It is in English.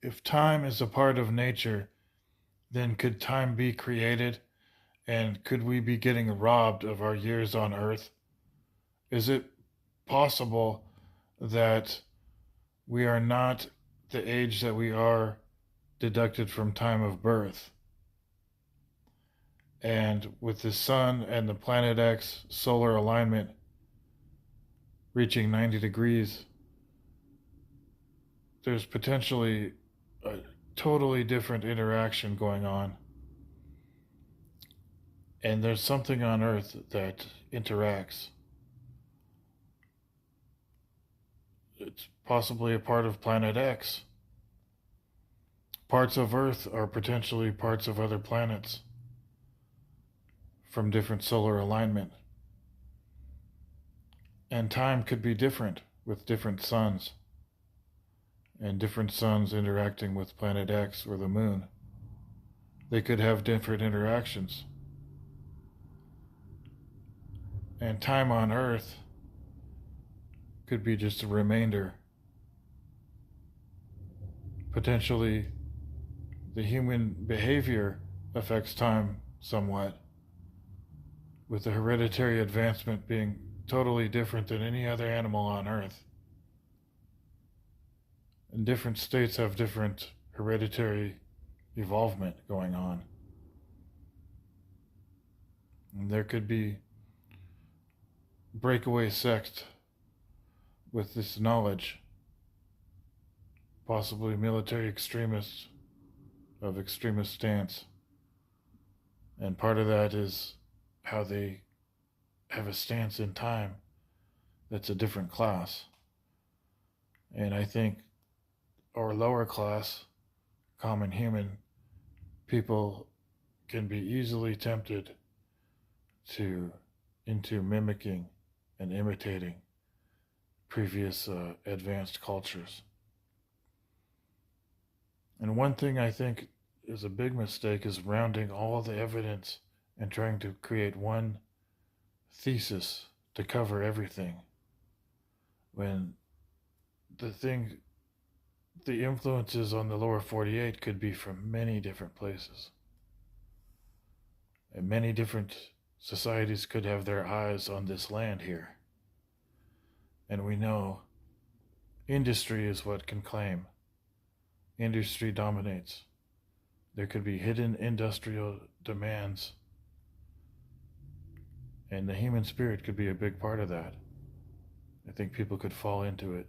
if time is a part of nature, then could time be created? And could we be getting robbed of our years on Earth? Is it possible that we are not the age that we are deducted from time of birth? And with the sun and the planet X solar alignment reaching 90 degrees, there's potentially a totally different interaction going on. And there's something on Earth that interacts. It's possibly a part of Planet X. Parts of Earth are potentially parts of other planets from different solar alignment. And time could be different with different suns, and different suns interacting with Planet X or the moon. They could have different interactions. And time on Earth could be just a remainder. Potentially, the human behavior affects time somewhat, with the hereditary advancement being totally different than any other animal on Earth. And different states have different hereditary evolvement going on. And there could be breakaway sects with this knowledge, possibly military extremists of extremist stance. And part of that is how they have a stance in time that's a different class. And I think our lower class, common human people, can be easily tempted into mimicking and imitating previous advanced cultures. And one thing I think is a big mistake is rounding all the evidence and trying to create one thesis to cover everything, when the influences on the lower 48 could be from many different places, and many different societies could have their eyes on this land here. And we know industry is what can claim. Industry dominates. There could be hidden industrial demands, and the human spirit could be a big part of that. I think people could fall into it.